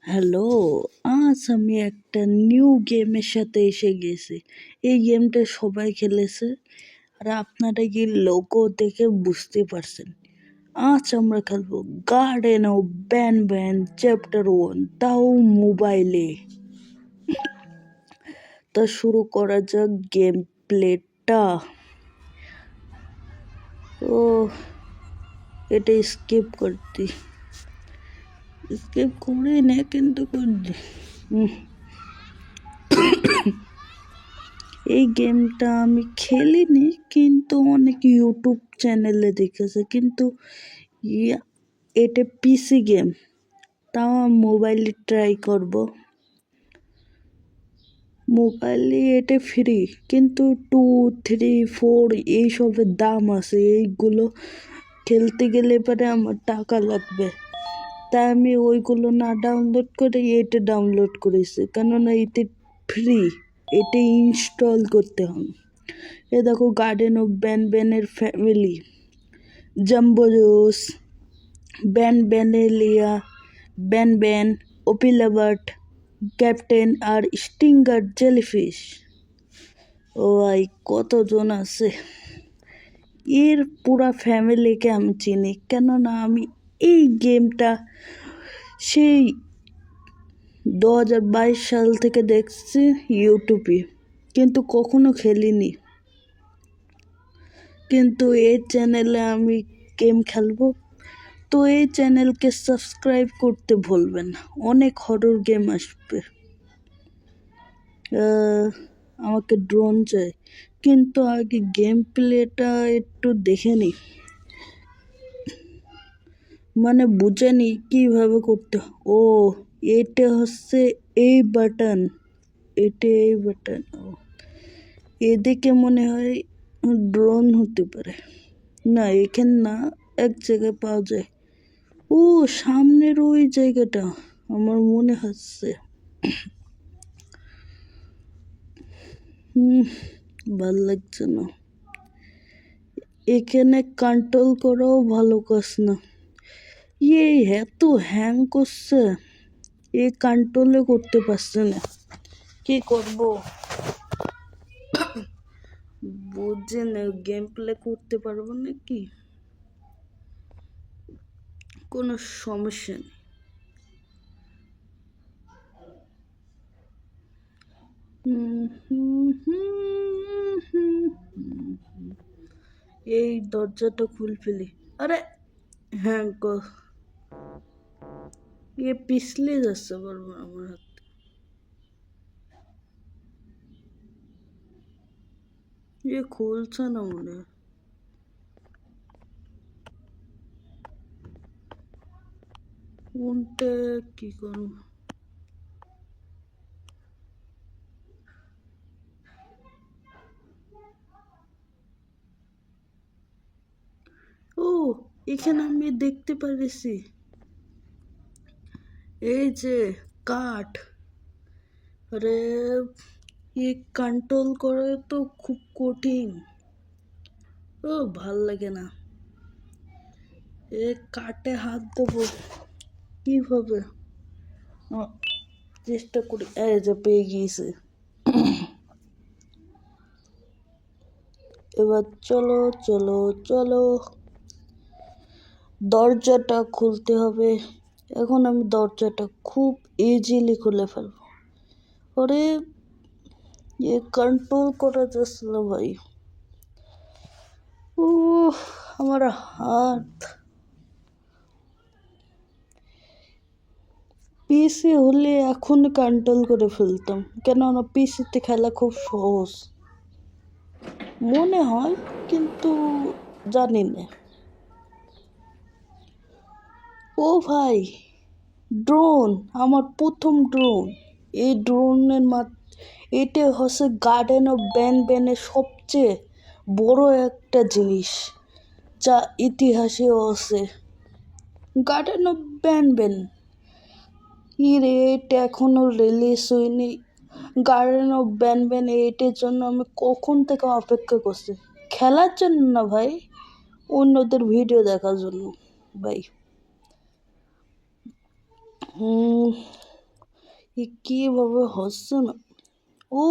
Hello, আজ আমি একটা নিউ গেমের সাথে এসে গেছি। এই গেমটা সবাই খেলেছে আর আপনারা কি লোগো দেখে বুঝতে পারছেন। আজ আমরা খেলবো গার্ডেন অফ ব্যান চ্যাপ্টার 1, তাও মোবাইলে। তা শুরু করা যাক গেম প্লেটা। ও এটা স্কিপ করতে করি না কিন্তু করছি। এই গেমটা আমি খেলিনি, কিন্তু অনেক ইউটিউব চ্যানেলে দেখেছে। কিন্তু এটা পিসি গেম, তাও আমি মোবাইলে ট্রাই করব। মোবাইলে এটা ফ্রি, কিন্তু 2, 3, 4 এইসবের দাম আছে। এইগুলো খেলতে গেলে পরে আমার টাকা লাগবে, তাই আমি ওইগুলো না ডাউনলোড করে এটা ডাউনলোড করেছি, কেননা এতে ফ্রি। এটা ইনস্টল করতে হবে। এ দেখো গার্ডেন অফ ব্যানের family, jumbo juice, Banbaleena, Ban, Opila Bird, captain আর স্টিঙ্গার জেলিফিশ। ও ভাই, কতজন আছে! এর পুরা ফ্যামিলিকে আমি চিনি, কেননা আমি এই গেমটা সেই 2022 সাল থেকে দেখছি ইউটিউবে, কিন্তু কখনো খেলিনি। কিন্তু এই চ্যানেলে আমি গেম খেলবো, তো এই চ্যানেলকে সাবস্ক্রাইব করতে ভুলবেন না। অনেক হরর গেম আসবে। আমাকে ড্রোন চাই, কিন্তু আগে গেম প্লেটা একটু দেখে নিই, মানে বুঝে নিই কীভাবে করতে। ও এটা হচ্ছে এই বাটন, এটা এই বাটন। ও এদিকে মনে হয় ড্রোন হতে পারে। না, এখানে না, এক জায়গায় পাওয়া যায়। ও সামনের ওই জায়গাটা আমার মনে হচ্ছে। ভাল লাগছে না, এখানে কন্ট্রোল করাও ভালো কাজ না। এত হ্যাং করছে, এ কন্ট্রোলে করতে পারছে না। কি করব বুঝছে না, গেম প্লে করতে পারবো নাকি? কোনো সমস্যা নেই। এই দরজাটা খুল ফেলি। আরে হ্যাঁ পিছলে যাচ্ছে বারবার আমার হাত। খুলছে না মনে হয়। কোনটা কি করবো? ও এখানে আমি দেখতে পারিছি, এই যে কাঠ। আরে কন্ট্রোল করে তো খুব কঠিন। ও ভাল লাগে না। কাঠে হাত দেবো কিভাবে? চেষ্টা করি। এই যে পেয়ে গিয়েছে। এবার চলো চলো চলো, দরজাটা খুলতে হবে। এখন আমি দরজাটা খুব ইজিলি খুলে ফেলবো। ওরে কন্ট্রোল করা যাচ্ছে না ভাই। ও আমার হাত। পিসি হলে এখন কন্ট্রোল করে ফেলতাম, কেননা পিসিতে খেলা খুব সহজ মনে হয়, কিন্তু জানি না। ও ভাই, ড্রোন, আমার প্রথম ড্রোন। এই ড্রোনের এটা হচ্ছে গার্ডেন অফ ব্যানের সবচেয়ে বড় একটা জিনিস, যা ইতিহাসেও আছে। গার্ডেন অফ ব্যান এটা এখনো রিলিজ হয়নি। গার্ডেন অফ ব্যান এটার জন্য আমি কখন থেকে অপেক্ষা করছি, খেলার জন্য না ভাই, অন্যদের ভিডিও দেখার জন্য ভাই। কিভাবে হচ্ছে না? ও,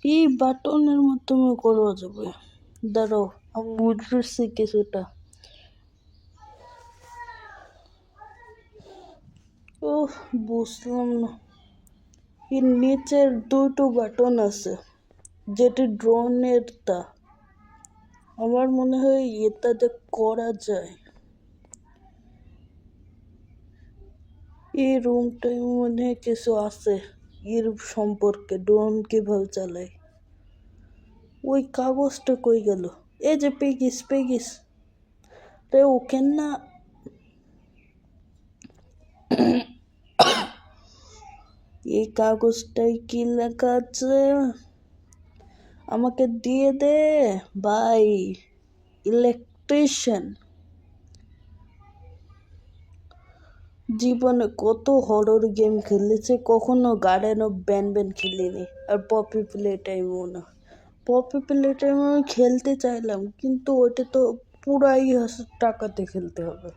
এই বাটনের মাধ্যমে করা যাবে। দাঁড়াও, আমি বুঝতেছি কিছুটা। ও, বুঝলাম না। এর নিচের দুটো বাটন আছে, যেটি ড্রোনের তা। আমার মনে হয় এটাতে করা যায়। এই রুমটায় মনে হয় কিছু আছে এর সম্পর্কে, ড্রোন কিভাবে চালায়। ওই কাগজটা কই গেল? এই যে পেগিস পেগিস, রে ওকে না। এই কাগজটায় কি লেখা আছে? আমাকে দিয়ে দে ভাই, ইলেকট্রিশিয়ান। জীবনে কত হরর গেম খেলেছে, কখনো গার্ডেন অফ ব্যান খেলিনি। আর পপি প্লে টাইমও না। পপি প্লে টাইম আমি খেলতে চাইলাম, কিন্তু ওইটা তো পুরাই টাকাতে খেলতে হবে।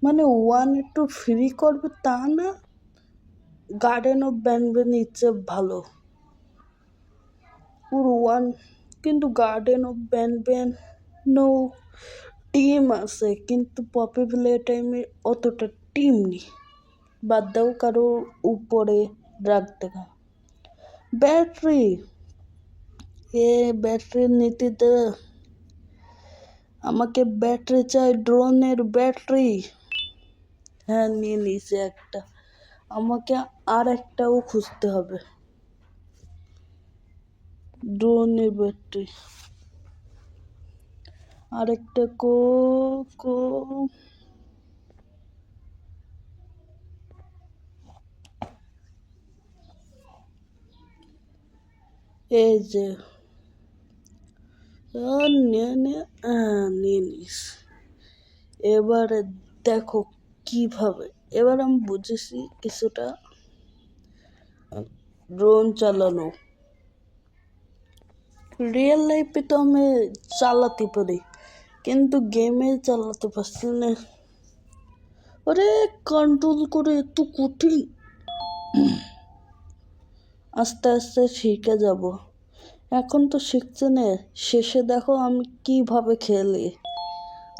মানে 1 একটু ফ্রি করবে তা না, গার্ডেন অফ ব্যান ইচ্ছে ভালো পুরো ওয়ান। কিন্তু গার্ডেন অফ ব্যান নো টিম আছে, কিন্তু পপি প্লে টাইমে অতটা টিম নেই। বাদ দাও, কারোর উপরে রাখতে। ব্যাটারি, ব্যাটারি নিতে দে আমাকে। ব্যাটারি চাই, ড্রোনের ব্যাটারি। হ্যাঁ, নিয়ে নিয়েছে একটা। আমাকে আর একটাও খুঁজতে হবে, ড্রোনের ব্যাটারি। আরেকটা কো কো এই যে নিয়ে নিস। এবারে দেখো কিভাবে। এবার আমি বুঝেছি কিছুটা ড্রোন চালানো। রিয়েল লাইফে তো আমি চালাতে পারি, কিন্তু গেমে চালাতে পারছি না। আরে, কন্ট্রোল করে এত কঠিন। আস্তে আস্তে শিখে যাব। এখন তো শিখছে না, শেষে দেখো আমি কিভাবে খেলি।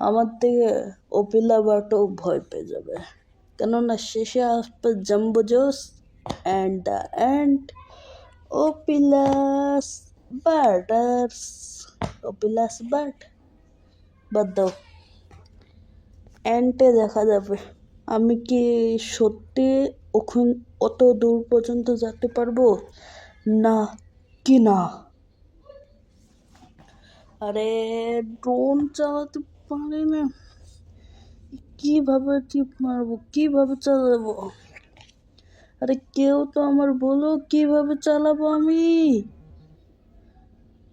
আমার থেকে অপিলা বাটও ভয় পেয়ে যাবে, কেননা শেষে আসবে জাম্বো জোস অ্যান্ড দ্য অ্যান্ড ওপিলাস বার্ডার্স। ওপিলাস বার্ড বাদ দাও, অ্যান্টে দেখা যাবে আমি কি সত্যি ওখানে অত দূর পর্যন্ত যেতে পারবো না কি না। আরে, ড্রোন চালাতে পারি না, কিভাবে টিপ মারবো, কিভাবে চালাবো? আরে কেউ তো আমার বলো কিভাবে চালাবো আমি।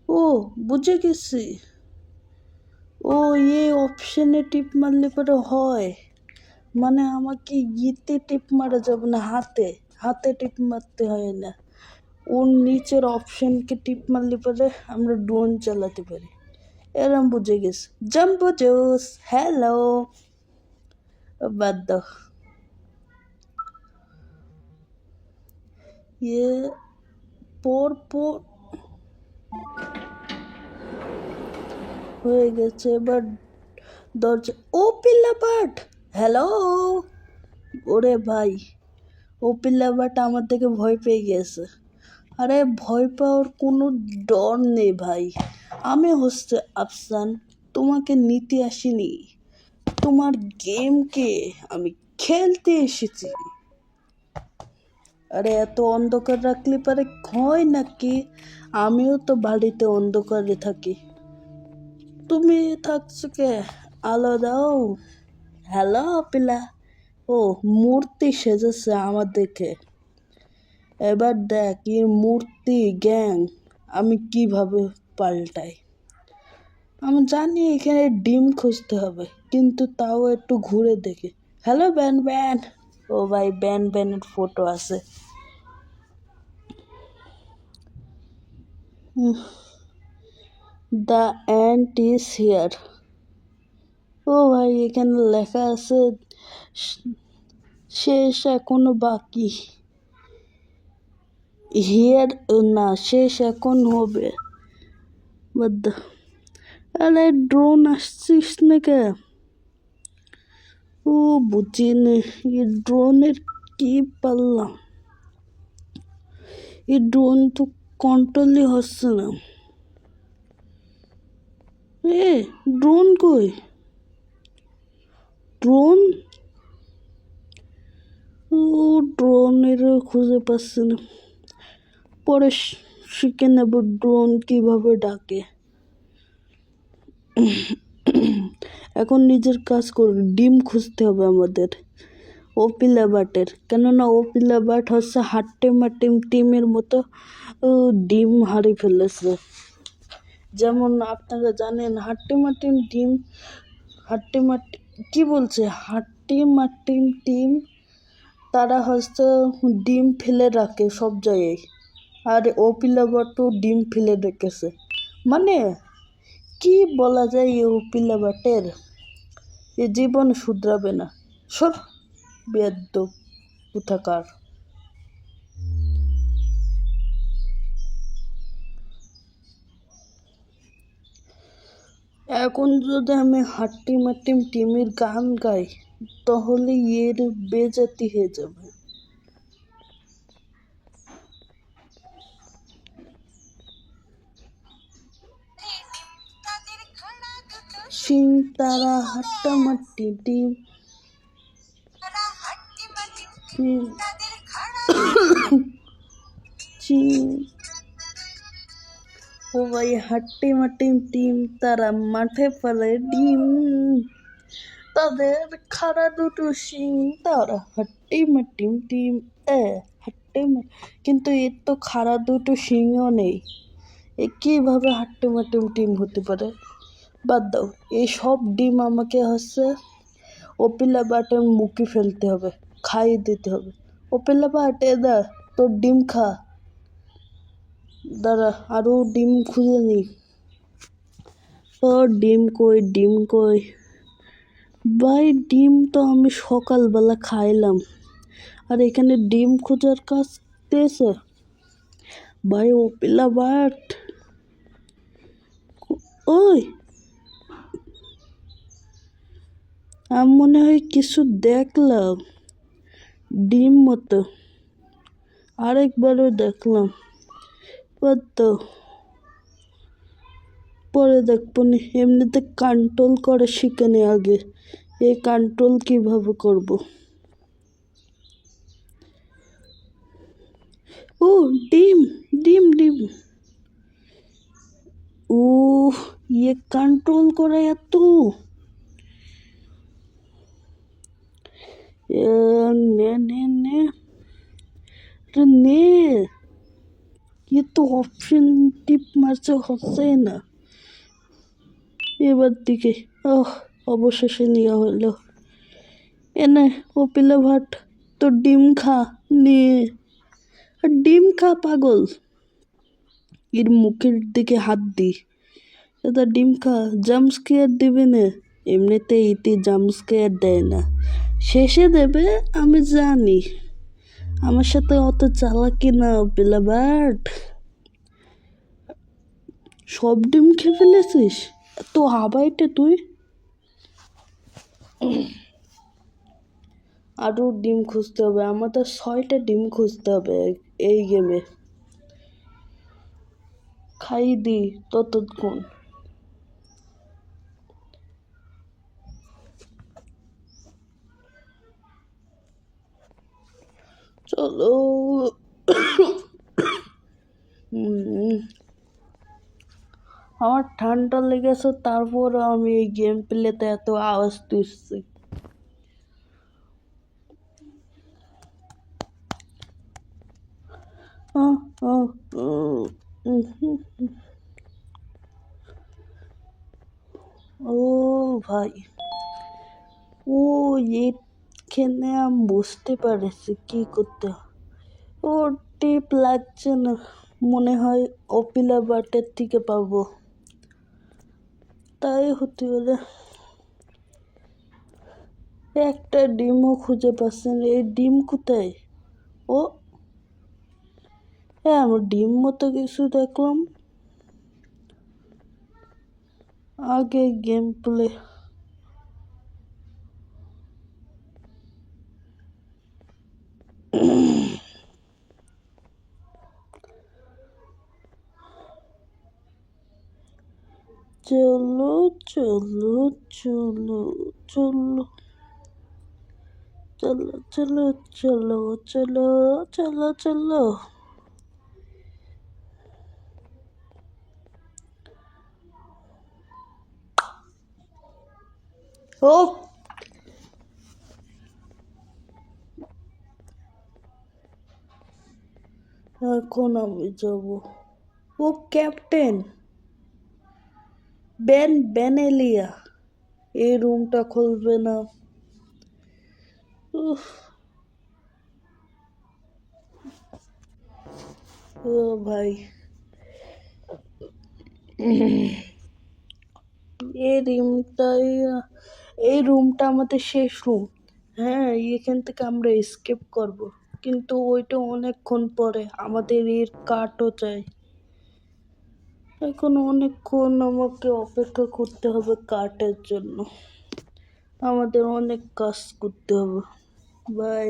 ও, বুঝে গেছি। ও, এই অপশনে টিপ মারলে পরে হয়। মানে আমাকে ইতে টিপ মারা যাবে না, হাতে হাতে টিপ মারতে হয় না। ওর নিচের অপশনকে টিপ মারলে পরে আমরা ড্রোন চালাতে পারি। এরম বুঝে গেছি। জাম্বো জোস, হ্যালো। বাদ দাও, ইয়ে পর পর হয়ে গেছে। এবার দরজা। ও পিল্লা বাট, হ্যালো। ওরে ভাই, ও পিল্লা বাট আমার থেকে ভয় পেয়ে গেছে। আরে, ভয় পাওয়ার কোনো ডর নেই ভাই। আমি হচ্ছে আফসান, তোমাকে নিতে আসিনি। তোমার গেমকে আমি খেলতে এসেছি। আরে, এত অন্ধকার রাখলে পারে হয় নাকি? আমিও তো বাড়িতে অন্ধকারে থাকি। তুমি থাকছো কে? আলো দাও। হ্যালো পিলা। ও, মূর্তি সেজেছে আমার দেখে। এবার দেখ এর মূর্তি গ্যাং আমি কিভাবে পাল্টাই। আমি জানি এখানে ডিম খুঁজতে হবে, কিন্তু তাও একটু ঘুরে দেখি। Hello ban Ban. ও ভাই, ব্যানের ফটো আছে। The ant is here. ও ভাই, এখানে লেখা আছে শেষ এখনো বাকি। হিয়ার না, শেষ এখন হবে। বাদ দাও। আরে ড্রোন আসছিস না কে? ও বুঝিনি, এই ড্রোনের কি পারলাম, এই ড্রোন তো কন্ট্রোলই হচ্ছে না। এ ড্রোন কই? ড্রোন, ও ড্রোনের খুঁজে পাচ্ছি না। পরে শিখে নেব ড্রোন কিভাবে ডাকে। এখন নিজের কাজ করি, ডিম খুঁজতে হবে আমাদের ওপিলা বাটের, কেননা ওপিলা বাট হচ্ছে হাট্টিমা টিমের মতো ডিম হারিয়ে ফেলেছে। যেমন আপনারা জানেন হাট্টিমা টিম হাট্টিমা কি বলছে, হাট্টিমা টিম তারা হচ্ছে ডিম ফেলে রাখে সব জায়গায়, আর ওপিলা বাটও ডিম ফেলে রেখেছে। মানে কি বলা যায়, এই ওপিলা বাটের এ জীবন শুধরাবে না। সব বেয়াদ্দপ কোথাকার। এখন যদি আমি হাট্টিমাটিম টিমের গান গাই তাহলে এর বেজাতি হয়ে যাবে। সিং তারা হাট্টামাটি টিম, ও ভাই হাট্টিমাটিম টিম তারা মাঠে ফেলে ডিম, তাদের খাড়া দুটো শিং, তারা হাট্টিমাটিম টিম। হাট্টিমা, কিন্তু এর তো খাড়া দুটো শিংও নেই, এ কীভাবে হাট্টিমাটিম টিম হতে পারে? বাদ দাও, এই সব ডিম আমাকে হচ্ছে ওপিলা বাটের মুখে ফেলতে হবে, খাইয়ে দিতে হবে। ওপিলা বাট দা তোর ডিম খা, দাঁড়া আরও ডিম খুঁজে নিই। ও ডিম কই, ডিম কই? ভাই ডিম তো আমি সকালবেলা খাইলাম, আর এখানে ডিম খোঁজার কাজ দিয়েছে ভাই ওপিলা বাট। ওই আমি মনে হয় কিছু দেখলাম ডিম মতো, আরেকবারও দেখলাম, তো পরে দেখবো নি। এমনিতে কন্ট্রোল করে শিখে নি আগে, এই কন্ট্রোল কিভাবে করব। ও ডিম, ডিম ডিম, ও ইয়ে কন্ট্রোল করে এত, নে নে নে নে, ये तो ऑप्शन टिप মারছে হচ্ছে না। এবার দিকে অবশেষে নেওয়া হলো। এনে ওপিলা ভাট তো ডিম খা, নে আর ডিম খা পাগল। এর মুখের দিকে হাত দি, এটা ডিম খা, জাম্প স্কেয়ার দিবে না, এমনিতে ইতি জাম্প স্কেয়ার দেয় না, শেষে দেবে আমি জানি। আমার সাথে অত চালাকি না ওপিলা বাট। সব ডিম খেয়ে ফেলেছিস, তো হাবাইটে তুই। আরও ডিম খুঁজতে হবে, আমাদের 6টা ডিম খুঁজতে হবে এই গেমে। খাই দি ততক্ষণ। চলো। আমার ঠান্ডা লেগেছে, তারপর আমি এই গেম প্লেতে এত আওয়াজ তুলছি। ও ভাই, ও এখানে আমি বুঝতে পারছি কি করতে। ও টিপ লাগছে না, মনে হয় ওপিলা বাটের থেকে পাবো, তাই হতে পারে। একটা ডিমও খুঁজে পাচ্ছি না, এই ডিম কোথায়? ও আমি ডিম মতো কিছু দেখলাম আগে গেম প্লে। চলো চলো চলো চলো চলো চলো চলো চলো চলো চলো। ও এখন আমি যাব। ও ক্যাপ্টেন বেনেলিয়া এই রুমটা খুলবে না। উফ, ও ভাই এই রুমটা আমাদের শেষ রুম। হ্যাঁ, এখান থেকে আমরা এসকেপ করব, কিন্তু ওইটা অনেকক্ষণ পরে। আমাদের এর কাঠও চাই। এখন অনেকক্ষণ আমাকে অপেক্ষা করতে হবে কাঠের জন্য। আমাদের অনেক কাজ করতে হবে। বাই।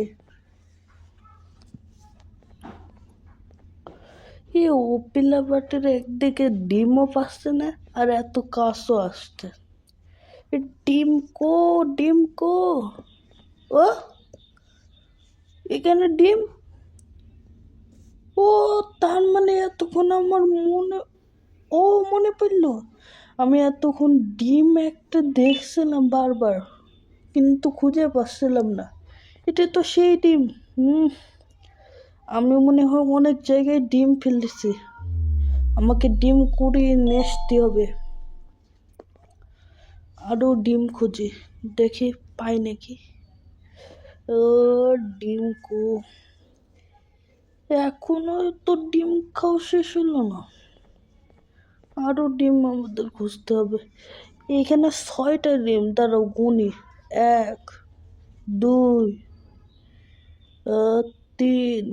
এই ওপিলা বাটের একদিকে ডিমও পাচ্ছে না, আর এত কাজও আসছে। ডিম কো, ডিম কো। ও এখানে ডিম। ও তার মানে এতক্ষণ আমার মনে পড়লো। আমি এতক্ষণ ডিম একটা দেখছিলাম বারবার, কিন্তু খুঁজে পাচ্ছিলাম না। এটা তো সেই ডিম। আমি মনে হয় অনেক জায়গায় ডিম ফেলেছি। আমাকে ডিম কুড়িয়ে নিয়ে আসতে হবে। আরও ডিম খুঁজি, দেখি পাই নাকি। ও ডিম কো, এখনো তো ডিম খাওয়া শেষ হলো না। আরও ডিম আমাদের খুঁজতে হবে। এখানে 6টা ডিম, দাঁড়াও গুনি। 1 2 3,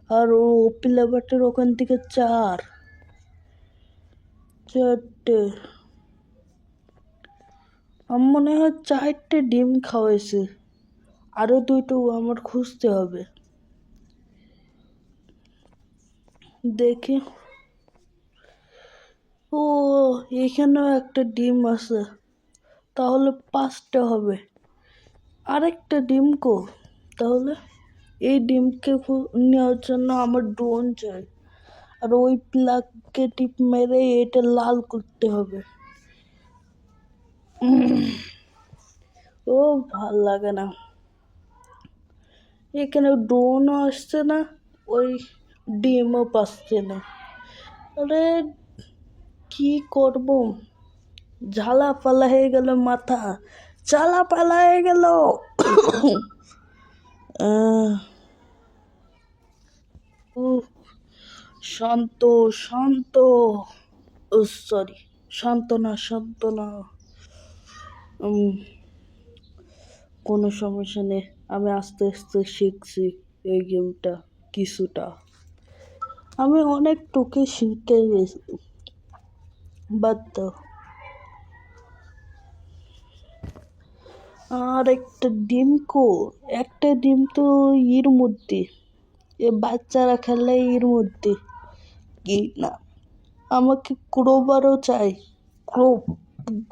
আর ও পিলাবাটের ওখান থেকে 4টে। আমার মনে হয় 4টে ডিম খাওয়াইছে। আরও 2টো আমার খুঁজতে হবে। দেখি। ও এখানেও একটা ডিম আছে, তাহলে 5টা হবে। আরেকটা ডিম কো তাহলে? এই ডিমকে নেওয়ার জন্য আমার ড্রোন চাই, আর ওই প্লাগকে টিপ মেরে এটা লাল করতে হবে। ও ভাল লাগে না, এখানে ড্রোনও আসছে না, ওই ডিমও পাচ্ছে না। আরে কি করব, ঝালা পালা হয়ে গেল, মাথা চালা পালা হয়ে গেল। শান্ত শান্ত, ও সরি, শান্ত না শান্ত না। কোনো সমস্যা নেই, আমি আস্তে আস্তে শিখছি এই গেমটা কিছুটা। আমি অনেক টুকে শিখে গেছি, বাদ দাও। আর একটা ডিম কো, একটা ডিম তো এর মধ্যে, এ বাচ্চারা খেলে এর মধ্যে। কি না, আমাকে ক্রোবারও চাই।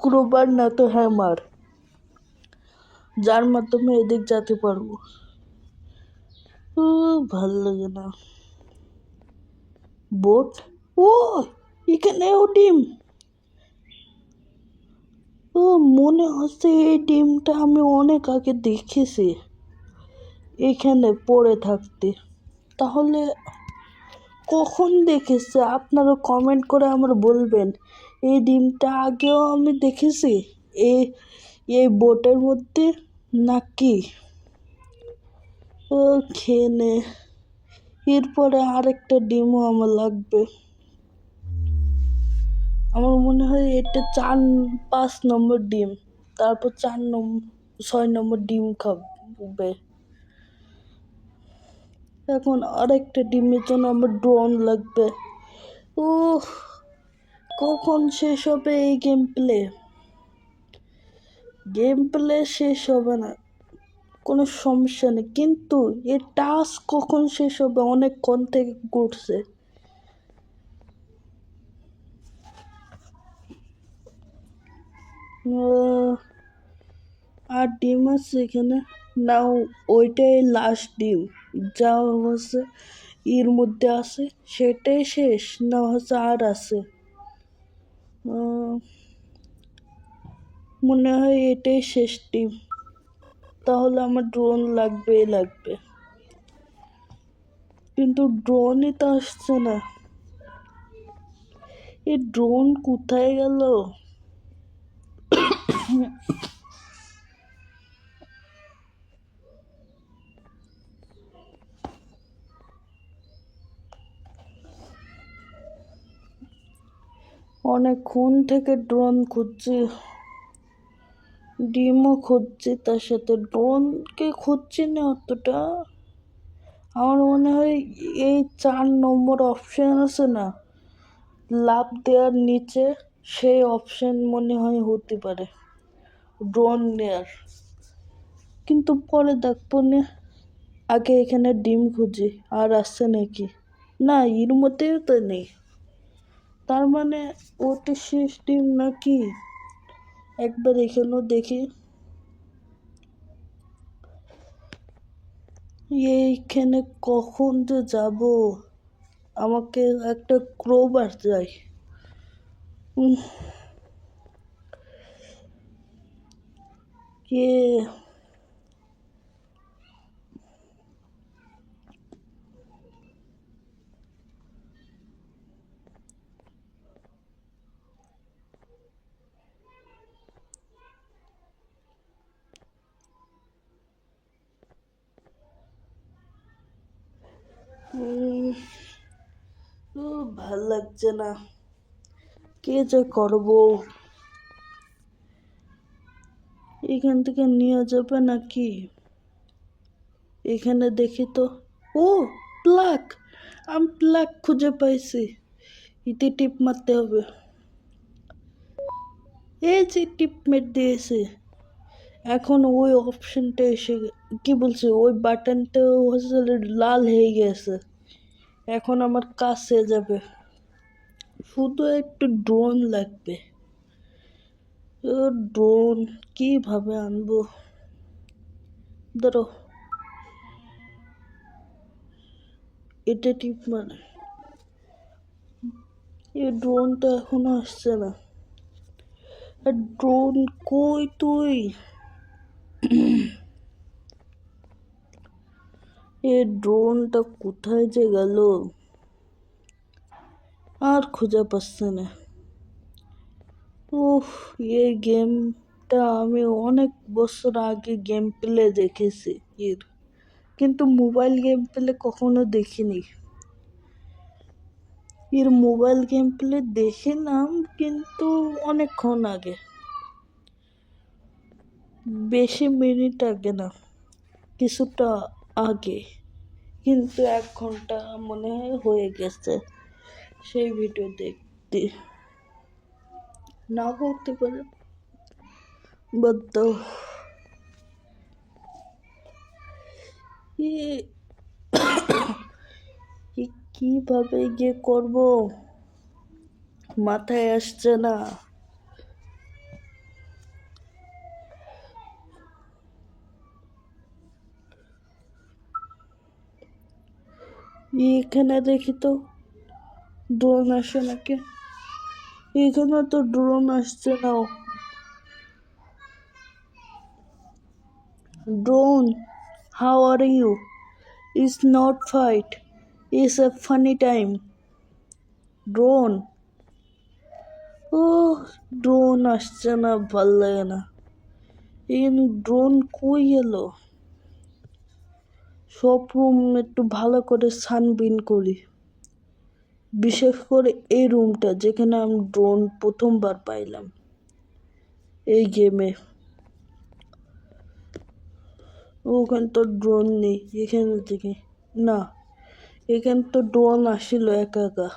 ক্রোবার না তো হ্যামার, যার মাধ্যমে এদিক যেতে পারবো। ভাল লাগে না। বোট, ও এখানেও ডিম। ও মনে হচ্ছে এই ডিমটা আমি অনেক আগে দেখেছি এখানে পড়ে থাকতে। তাহলে কখন দেখেছে? আপনারা কমেন্ট করে আমার বলবেন এই ডিমটা আগেও আমি দেখেছি এই এই বোটের মধ্যে নাকি। ও খেয়ে নে, এরপরে আরেকটা ডিমও আমার লাগবে। আমার মনে হয় এটা 5 নম্বর ডিম, তারপর 6 নম্বর ডিম খাবে। এখন আরেকটা ডিমের জন্য আমার ড্রোন লাগবে। ও, কখন শেষ হবে এই গেম প্লে শেষ হবে না, কোনো সমস্যা নেই, কিন্তু এই টাস্ক কখন শেষ হবে অনেকক্ষণ থেকে ঘুরছে। আর ডিম আছে এখানে না, ওইটাই লাস্ট ডিম যা হচ্ছে এর মধ্যে আছে সেটাই শেষ, না হচ্ছে আর আছে? মনে হয় এটাই শেষ ডিম, তাহলে আমার ড্রোন লাগবে, কিন্তু ড্রোনই তো আসছে না। এই ড্রোন কোথায় গেল? অনেকক্ষণ থেকে ড্রোন খুঁজছি, ডিমও খুঁজছি, তার সাথে ড্রোনকে খুঁজছি না অতটা। আমার মনে হয় এই 4 নম্বর অপশন আছে না, লাফ দেওয়ার নিচে, সেই অপশন মনে হয় হতে পারে ড্রোন নেয়ার, কিন্তু পরে দেখবো না। আগে এখানে ডিম খুঁজি আর আসছে নাকি। না, এর মধ্যেও তো নেই, তার মানে ওটা শেষ ডিম নাকি? একবার এখানেও দেখি। এইখানে কখন যে যাব, আমাকে একটা ক্রোবার চাই। কে ভাল লাগছে না, কে যে করবো। এখান থেকে নিয়ে যাবে নাকি? এখানে দেখি তো। ও, প্লাগ! আমি প্লাগ খুঁজে পাইছি, ইতে টিপ মারতে হবে। এই যে টিপ মেট দিয়েছে, এখন ওই অপশনটা এসে, কি বলছে, ওই বাটনটা হচ্ছে লাল হয়ে গেছে। এখন আমার কাছে যাবে, শুধু একটু ড্রোন লাগবে। ড্রোন কিভাবে আনবো? ধরো, এটা টিপ মানে, এই ড্রোনটা এখনো আসছে না। আর ড্রোন কই তুই? এই ড্রোনটা কোথায় যে গেল, আর খুঁজে পাচ্ছে না। উফ, এই গেমটা আমি অনেক বছর আগে গেম প্লে দেখেছি এর, কিন্তু মোবাইল গেম প্লে কখনো দেখিনি। এর মোবাইল গেম প্লে দেখলাম, কিন্তু অনেকক্ষণ আগে, বেশি মিনিট আগে না, কিছুটা আগে, কিন্তু 1 ঘন্টা মনে হয় হয়ে গেছে সেই ভিডিও দেখতে। না করতে পারে, বাদ দাও। কিভাবে গিয়ে করব, মাথায় আসছে না। এখানে দেখি তো ড্রোন আসে নাকি, এখানে তো ড্রোন আসছে না। Drone, how are you? It's not fight, it's a funny time. Drone, ও, ড্রোন আসছে না, ভাল লাগে না। এই ড্রোন কই এলো? সব রুম একটু ভালো করে ছানবিন করি, বিশেষ করে এই রুমটা যেখানে আমি ড্রোন প্রথমবার পাইলাম এই গেমে। ওখানে তো ড্রোন নেই, এখানে থেকে না, এখান তো ড্রোন আসিল একা একা।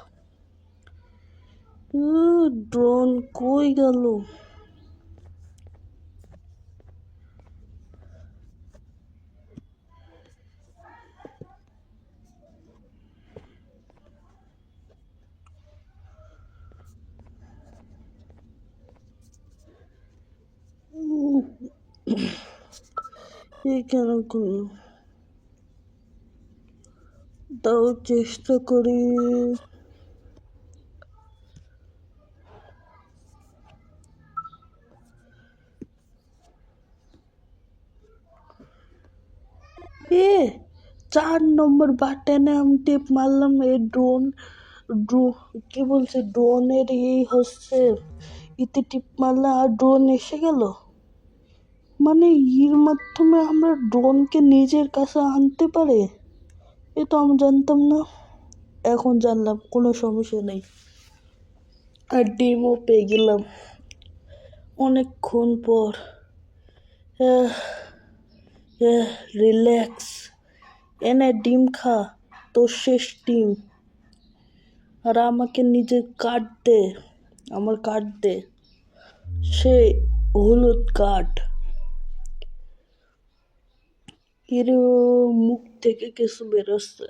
ড্রোন কই গেল? এই কেন করলো? তাও চেষ্টা করি। এ 4 নম্বর বাটনে আমি টিপ মারলাম, এই ড্রো কি বলছে, ড্রোনের হচ্ছে ইতে টিপ মারলাম আর ড্রোন এসে গেল। মানে এর মাধ্যমে আমরা ড্রোনকে নিজের কাছে আনতে পারে, এ তো আমি জানতাম না। এখন জানলাম, কোনো সমস্যা নেই। আর ডিমও পেয়ে গেলাম অনেকক্ষণ পর। রিল্যাক্স। এনে ডিম খা, তোর শেষ ডিম। আর আমাকে নিজের কার্ড দে, আমার কার্ড দে, সে হলুদ কার্ড। এর মুখ থেকে কিছু বেরোচ্ছে,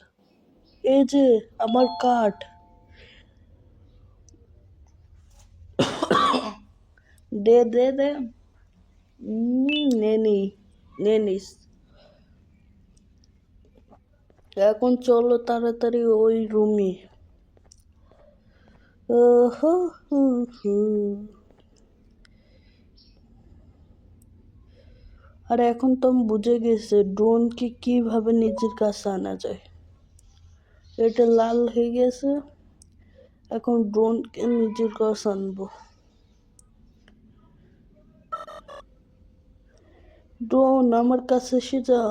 এই যে আমার কার্ড। দে দে দে। নে নিস। এখন চলো তাড়াতাড়ি ওই রুমে। আর এখন তো আমি বুঝে গেছি ড্রোনকে কিভাবে নিজের কাছে আনা যায়। এটা লাল হয়ে গেছে, এখন ড্রোনকে নিজের কাছে আনবো। ড্রোন আমার কাছে এসে যা।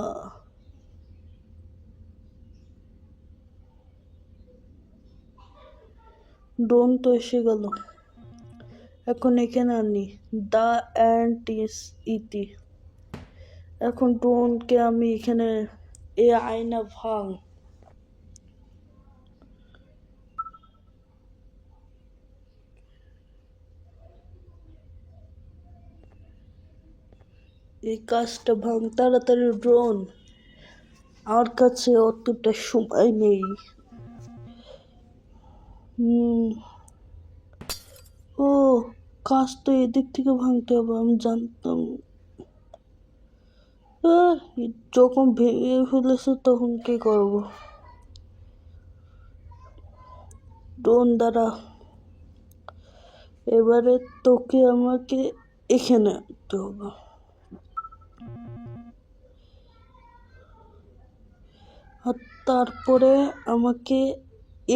ড্রোন তো এসে গেল, এখন এখানে আনি দা অ্যান্ড ইতি। এখন ড্রোনকে আমি এখানে, এ আয়না ভাঙ। এই কাজটা ভাঙ তাড়াতাড়ি ড্রোন, আমার কাছে অতটা সময় নেই। ও, কাজ তো এদিক থেকে ভাঙতে হবে, আমি জানতাম। যখন ভেঙে ফেলেছে তখন কি করব? ড্রোন দ্বারা এবারে তোকে আমাকে এখানে আনতে হবে। আর তারপরে আমাকে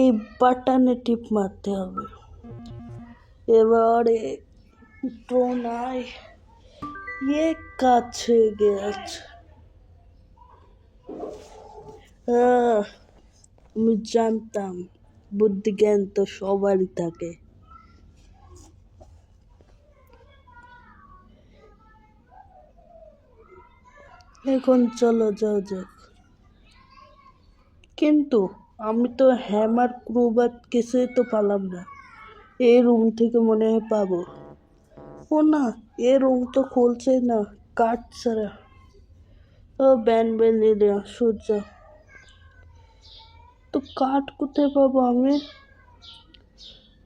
এই বাটনে টিপ মারতে হবে। এবারে ড্রোন আয়, কাজ হয়ে গেছে। আমি জানতাম বুদ্ধি জ্ঞান তো সবারই থাকে। এখন চলো যাও যাক। কিন্তু আমি তো হ্যামার ক্রোবাট কিছুই তো পেলাম না। এই রুম থেকে মনে হয় পাবো। ও না, এ রুম তো খুলছে না কাঠ ছাড়া। ও বেলিয়ে সূর্য, তো কাঠ কোথায় পাবো আমি?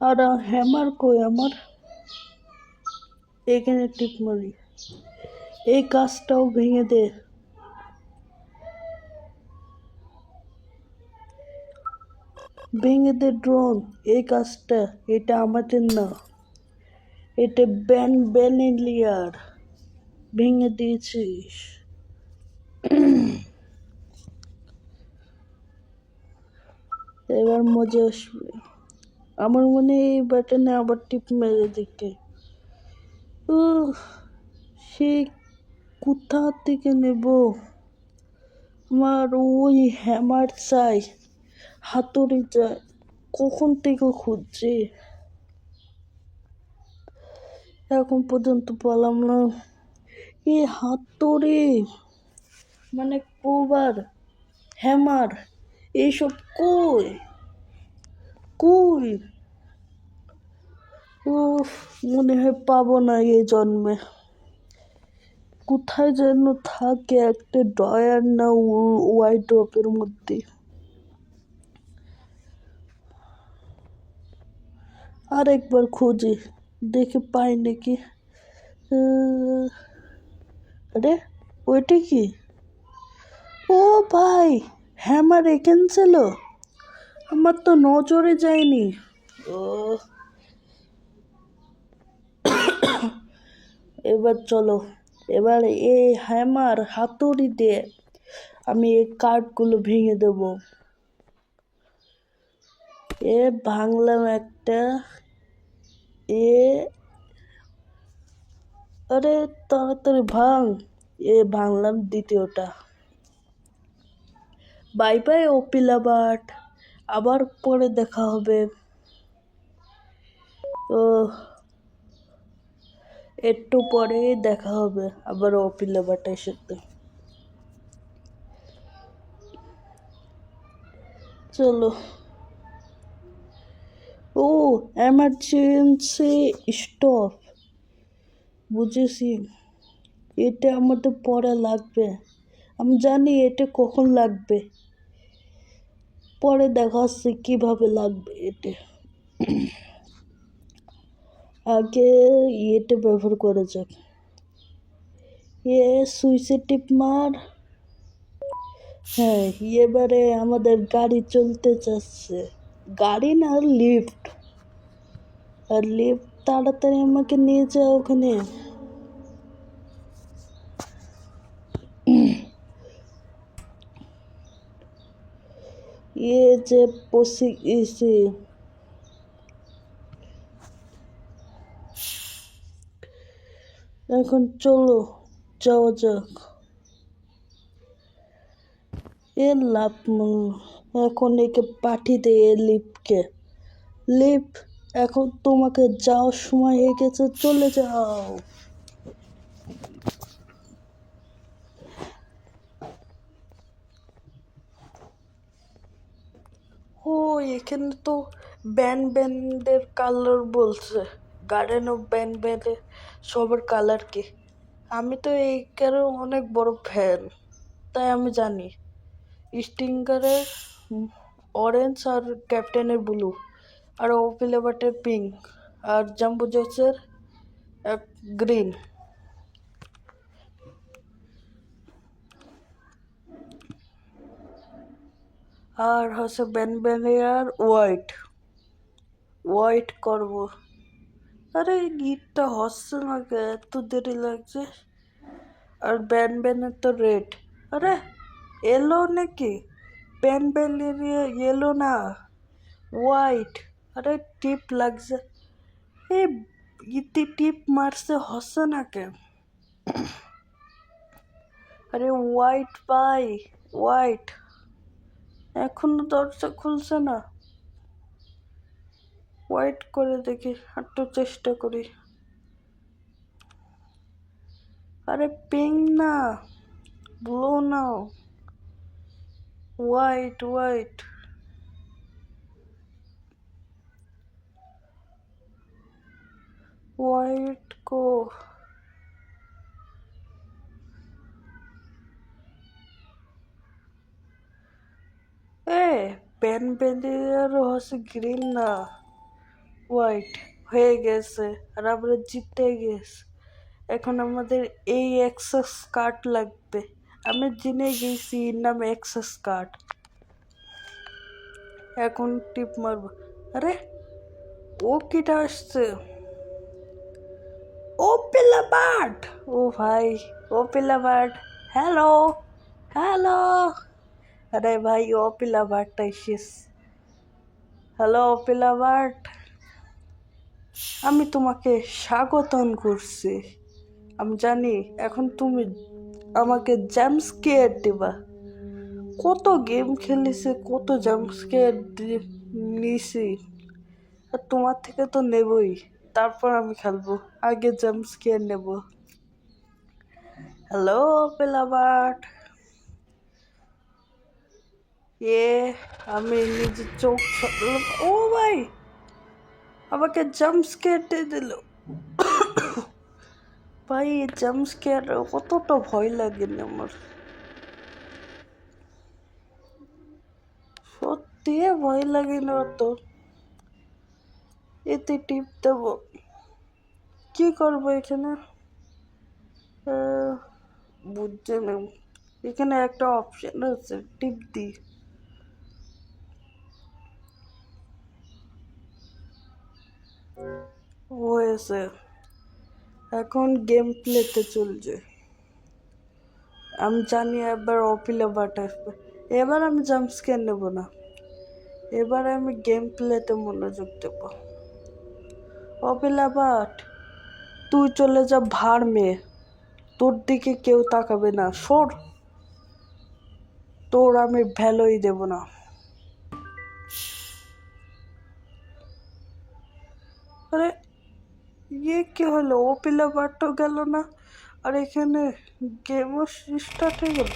আর হ্যামার কই আমার? এখানে টিপ মারি, এই কাজটাও ভেঙে দে। ভেঙে দে ড্রোন, এই কাজটা, এটা আমাদের না, এটা বেনিলিয়ার। ভেঙে দিয়েছিস। এবার মজা আসবে। আমার মনে হয় এই বাটনে আবার টিপ মেরে দেখে। সে কোথা থেকে নেব? আমার ওই হ্যামার চাই, হাতুড়ি চাই, কখন থেকে খুঁজছি, এখন পর্যন্ত পেলাম না। এই হাতুড়ি মানে ক্রোবার, হ্যামার, এইসব কই কই উফ, মনে হয় পাবো না এই জন্মে। কোথায় যেন থাকে একটা ড্রয়ার না ওয়াইড্রপের মধ্যে। আর একবার খুঁজি, দেখে পাই নাকি। আরে ওইটা কি? ও ভাই, হ্যামার এখানে ছিল, আমার তো নজরে যায়নি। ও, এবার চলো, এবার এই হ্যামার হাতুড়ি দিয়ে আমি এই কাঠগুলো ভেঙে দেব। এ ভাঙলাম একটা, এ আরে তাড়াতাড়ি ভাঙ, এ ভাঙলাম দ্বিতীয়টা। বাই বাই ওপিলাবাট, আবার পরে দেখা হবে। ও, একটু পরে দেখা হবে আবার ওপিলাবাটের সাথে। চলো। ও, এমার্জেন্সি স্টপ, বুঝেছি। এটা আমাদের পরে লাগবে, আমি জানি এটা কখন লাগবে, পরে দেখা হচ্ছে কীভাবে লাগবে এটা। আগে এটা ব্যবহার করা যাক। সুইচে টিপ মার। হ্যাঁ, এবারে আমাদের গাড়ি চলতে চাচ্ছে, গাড়ি না লিফট। আর লিফট তাড়াতাড়ি আমাকে নিয়ে যাও ওখানে। যে পশি গেছি, এখন চলো যাওয়া যাক। এ লাভ এখন একে পাঠিয়ে দে লিফটকে। লিফট, এখন তোমাকে যাওয়ার সময় হয়ে গেছে, চলে যাও। ও, এখানে তো ব্যান্ডের কালার বলছে, গার্ডেন অফ ব্যান্ডের সবার কালার কি। আমি তো এই কারো অনেক বড় ফ্যান, তাই আমি জানি স্টিঙ্গারের অরেঞ্জ আর ক্যাপ্টেনের ব্লু আর ওপিলেবাটের পিঙ্ক আর জাম্বো জসের গ্রিন আর হচ্ছে ব্যানব্যানিয়ার হোয়াইট করব। আরে গিটটা হচ্ছে না কে, এত দেরি লাগছে। আর ব্যানের তো রেড, আরে এলো নাকি? ব্যানের এলো না, হোয়াইট। আরে টিপ লাগছে, এই ইতি টিপ মারছে, হচ্ছে না কে? আরে হোয়াইট ভাই, হোয়াইট, এখনো দরজা খুলছে না। হোয়াইট করে দেখি, একটু চেষ্টা করি। আরে পিঙ্ক না, ব্লু না, হোয়াইট হোয়াইট। হোয়াইট কো, এ ব্যানবেলিয়ার হচ্ছে গ্রিন না হোয়াইট হয়ে গেছে, আর আমরা জিতে গেছি। এখন আমাদের এই এক্সেস কার্ড লাগবে, আমি জেনে গেছি এর নাম এক্সেস কার্ড। এখন টিপ মারবো। আরে ও কিটা আসছে, ও পিলাবাট, ও ভাই, ও পিলাবাট, হ্যালো হ্যালো। আরে ভাই ও পিলাবাটটা এসেছিস, হ্যালো পিলাবাট, আমি তোমাকে স্বাগতম করছি। আমি জানি এখন তুমি আমাকে জাম্প স্কেয়ার দিবা। কত গেম খেলেছে, কত জাম্প স্কেয়ার নিছি, আর তোমার থেকে তো নেবই, তারপর আমি খেলবো, আগে জাম্প স্কেয়ার নেব। হ্যালো পিলাবাট, আমি নিজের চোখ সামলালাম। ও ভাই, আমাকে জাম্প স্কেয়ার দিয়ে দিল। ভাই এই জাম্প স্কেয়ার কতটা ভয় লাগেনি আমার, সত্যি ভয় লাগে না অত। এতে টিপ দেব, কি করবো এখানে? বুঝছে না, এখানে একটা অপশন আছে, টিপ দি। হয়েছে, এখন গেম প্লেতে চলছে। আমি জানি এবার অপিলা বাট আসবে। এবার আমি জাম্প স্কেয়ার নেব না, এবার আমি গেম প্লেতে মনোযোগ দেব। অপিলা বাট, তুই চলে যা ভাড় মেয়ে, তোর দিকে কেউ তাকাবে না, সর। তোর আমি ভ্যালুই দেব না। আরে ইয়ে কি হলো, অপিলা বাটও গেল না, আর এখানে গেমও স্টার্ট হয়ে গেল।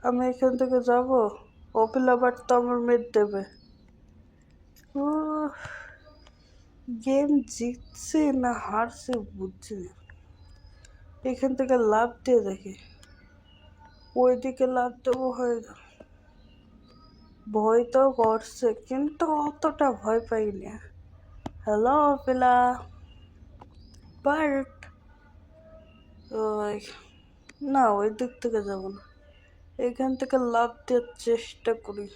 আমি এখান থেকে যাব, অপিলা বাট তো আমার মেট দেবে। গেম জিতছে না হারছে বুঝছি না। এখান থেকে লাভ দিয়ে দেখি, ওইদিকে লাভ দেবো হয়ে গেল। ভয় তো করছে কিন্তু অতটা ভয় পাইনি। হ্যালো অপিলা বাট, ওই না ওই দিক থেকে যাব না, এখান থেকে লাভ দেওয়ার চেষ্টা করি।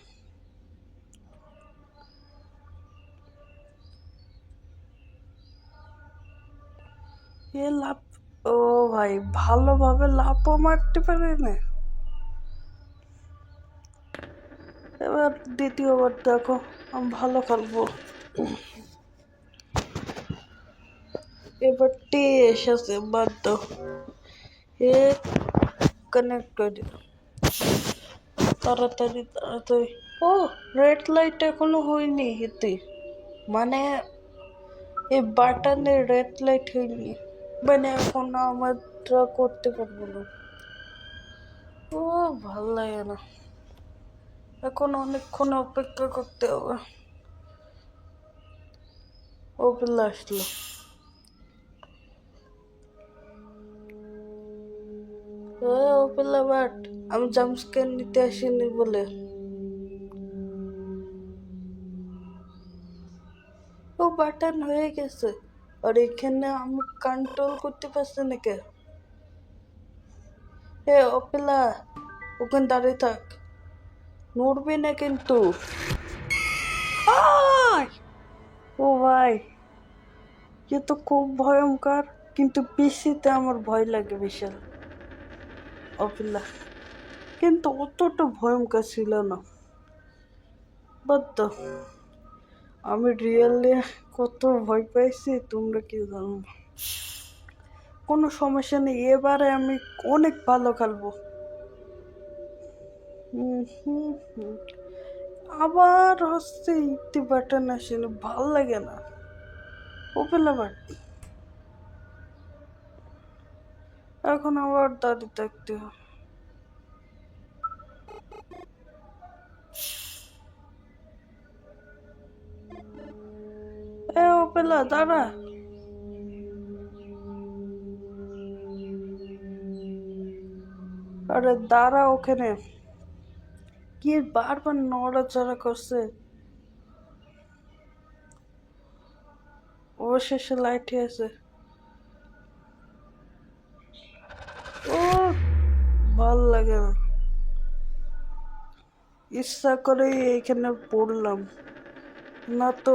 এ লাভ, ও ভাই ভালোভাবে লাভও মারতে পারে না। এবার দ্বিতীয়বার দেখো, আমি ভালো খেলবো। এবার টে এসেছে, বাদ দাও। এ কানেক্ট করে দিল, তাড়াতাড়ি তাড়াতাড়ি। ও রেড লাইট এখনো হয়নি এতে, মানে এই বাটনের রেড লাইট হয়নি, মানে এখন আমরা করতে পারবো না। ও ভাল লাগে না, এখন অনেকক্ষণ অপেক্ষা করতে হবে। ও পেলে আসলো। ও পেলে বাট, আমি জাম্প স্ক্যান নিতে আসিনি বলে। ও বাটন হয়ে গেছে, আর এখানে আমি কন্ট্রোল করতে পারছি না কে। এ অপিলা, ওখানে দাঁড়িয়ে থাক, নড়বি না কিন্তু। ও ভাই, এ তো খুব ভয়ঙ্কর, কিন্তু পিসিতে আমার ভয় লাগে বিশাল। অপিলা কিন্তু অতটা ভয়ঙ্কর ছিল না, বুঝতো? আমি রিয়েলি কত ভয় পাইছি তোমরা কি জানো। কোনো সমস্যা নেই, এবারে আমি অনেক ভালো খেলবো। আবার হচ্ছে ইতি বাটন আসেনি, ভাল লাগে না। ওপেলা বাট, এখন আবার দাঁড়িয়ে থাকতে হবে। এ ওপেলা দাঁড়া, আরে দাঁড়া ওখানে, কি বারবার নড়াচড়া করছে। অবশেষে লাইটে আছে। ও ভাল লাগে না, ইচ্ছা করে এইখানে পড়লাম, না তো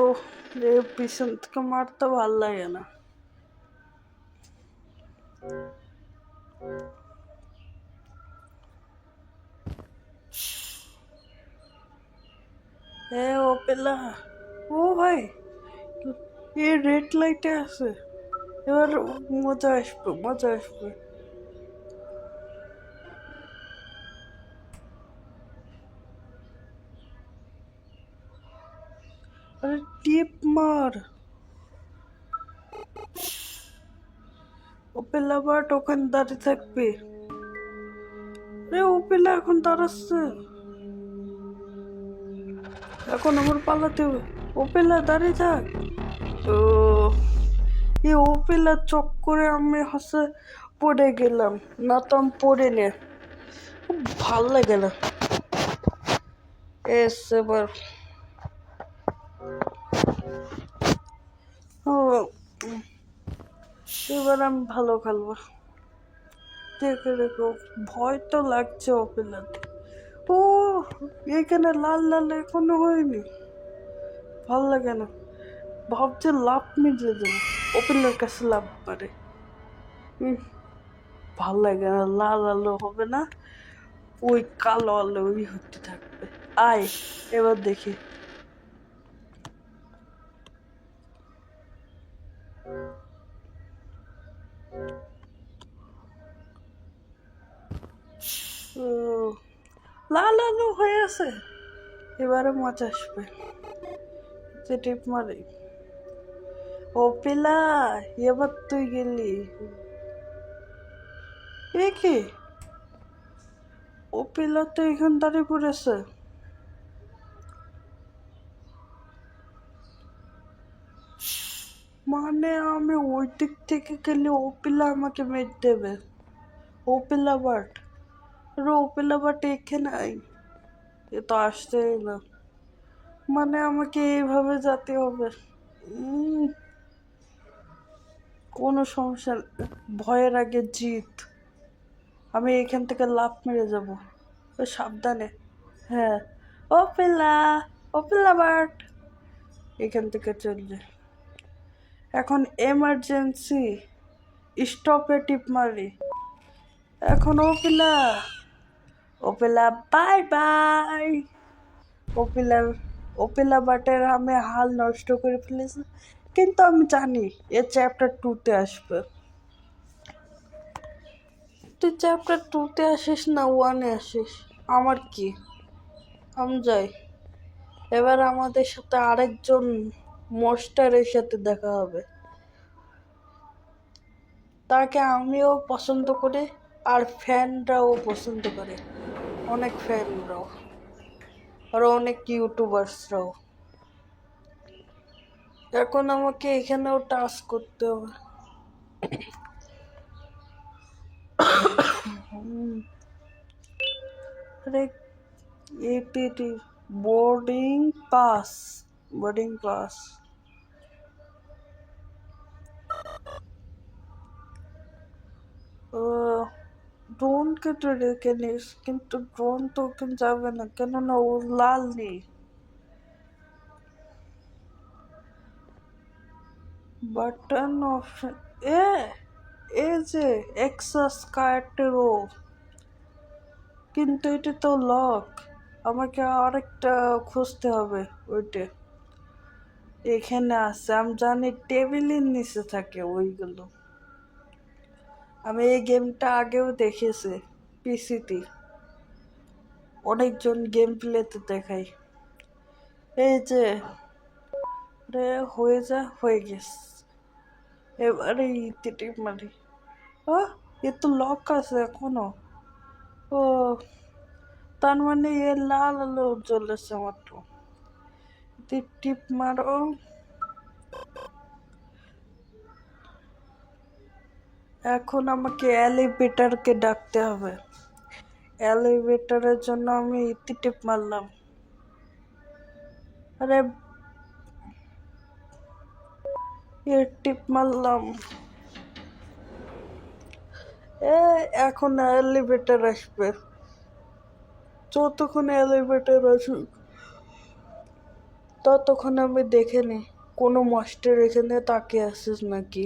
পিছন থেকে মারতে ভাল লাগে না। হ্যাঁ ওপেলা, ও ভাই এই রেড লাইটে আছে, এবার মজা আসবে মজা আসবে। আরে টিপ মার, ওপেলা বাট ওখানে দাঁড়িয়ে থাকবে। রে ওপেলা এখন দাঁড়াচ্ছে, এখন আমার পালাতে হবে। ওপেলা দাঁড়িয়ে থাক। ও এই ওপেলার চক্করে আমি হচ্ছে পড়ে গেলাম, না তো আমি পড়ে নে, খুব ভাল লাগে না। এবার ও এবার আমি ভালো খেলবো, দেখে রেখো। ভয় তো লাগছে ওপেলাতে। ও এখানে লাল লাল এখনো হয়নি, ভাল লাগে না। ভাবছে লাভ মিটিয়ে দেবো, ওপেলার কাছে লাভ পারে। ভাল লাগে না, লাল আলো হবে না, ওই কালো আলো ওই হতে থাকবে। আয় এবার দেখি। ও লাল আলো হয়ে আছে, এবারে মজা আসবে। যে টিপ মারি। ও পিলা, এবার তুই গেলি। এ কি, ও পিলা তো এখান দাঁড়িয়ে পড়েছে। মানে আমি ওই দিক থেকে গেলে ও পিলা আমাকে মেরে দেবে। ও পিলা বাট, ও পিলা বাট এখানে আই, এ তো আসছেই না। মানে আমাকে এইভাবে যেতে হবে। কোনো সমস্যা নেই, ভয়ের আগে জিত। আমি এখান থেকে লাফ মেরে যাব, সাবধানে। হ্যাঁ ওপেলা, ওপেলা বাট এখান থেকে চললে। এখন এমার্জেন্সি স্টপে টিপ মারি। এখন ওপেলা, ওপেলা বাই বাই। ওপেলার, ওপেলা বাটের আমি হাল নষ্ট করে ফেলেছি, কিন্তু আমি জানি এ চ্যাপ্টার 2-তে আসবে। তুই চ্যাপ্টার 2-তে আসিস না 1-এ আসিস, আমার কি, আমি যাই। এবার আমাদের সাথে আরেকজন মাস্টারের সাথে দেখা হবে, তাকে আমিও পছন্দ করি আর ফ্যানরাও পছন্দ করে, অনেক ফ্যানরাও আর অনেক ইউটিউবার্সরাও। এখন আমাকে এখানেও টাচ করতে হবে। আরে এপিটি বোর্ডিং পাস, বোর্ডিং পাস। ড্রোনকে তো রেখে নিস, কিন্তু ড্রোন তো ওখানে যাবে না, কেননা ও লাল নেই। বাটন অপশন, এ এই যে এক্সাস কার্টের ও, কিন্তু এটা তো লক, আমাকে আরেকটা খুঁজতে হবে। ওইটা এখানে আছে, আমি জানি টেবিলের নিচে থাকে ওইগুলো। আমি এই গেমটা আগেও দেখেছি পিসিতে, অনেকজন গেম প্লেতে দেখাই। এই যে রে হয়ে যা, হয়ে গেছে। এবারে ইতি টিপ মারি। ও এ তো লক আছে এখনো। ও তার মানে এ লাল আলো জ্বলেছে মাত্র। টিপ টিপ মারো। এখন আমাকে এলিভেটরকে ডাকতে হবে, এলিভেটরের জন্য আমি ইতি টিপ মারলাম। আরে এর টিপ মারলাম। এখন এলিভেটর আসবে, যতক্ষণ এলিভেটর আসুক ততক্ষণ আমি দেখে নি কোনো মাস্টার এখানে তাকিয়ে আসিস নাকি।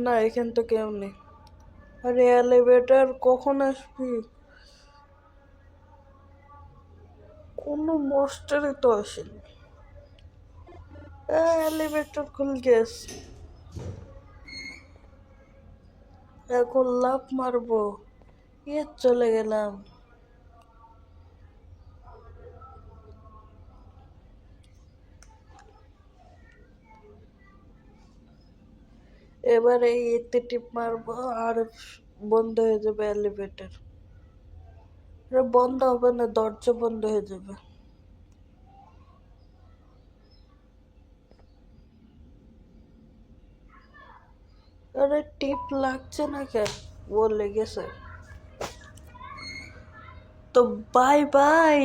না এখান তো কেউ নেই। আরে এলিভেটর কখন আসবি, কোনো মাস্টারই তো আসেনি। এলিভেটর খুল গেছে, এখন লাফ মারবো। চলে গেলাম। এবারে এতে টিপ মারবো আর বন্ধ হয়ে যাবে এলিভেটর। আরে বন্ধ হবে না, দরজা বন্ধ হয়ে যাবে। আরে টিপ লাগছে না কেন? ও লেগেছে তো। Bye bye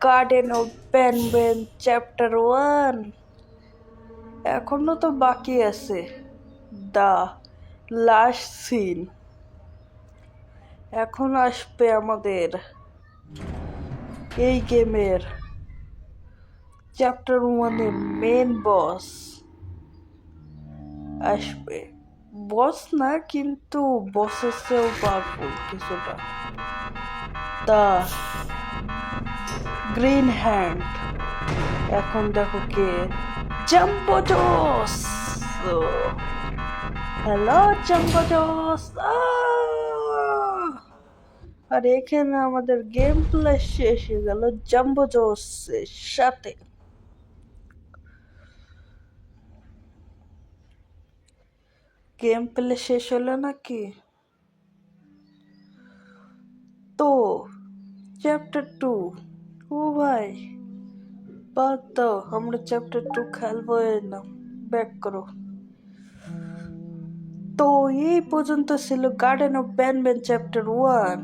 garden of penguin chapter 1। এখনো তো বাকি আছে দা লাস্ট সিন। এখন আসবে আমাদের এই গেমের চ্যাপ্টার 1-এর মেন বস আসবে। বস না, কিন্তু বসের চেয়েও পাওয়ারফুল কিছুটা। The green hand. এখন দেখো কে, jumbo Josh. Hello jumbo Josh. আর এখানে আমাদের গেম প্লে শেষ হয়ে গেল জাম্বো জসের সাথে। গেম প্লে শেষ হলো নাকি? তো চ্যাপ্টার 2। ও ভাই বাদ দাও, আমরা চ্যাপ্টার 2 খেলবো না। ব্যাক করো। তো এই পর্যন্ত ছিল গার্ডেন অফ পেনগুইন চ্যাপ্টার 1।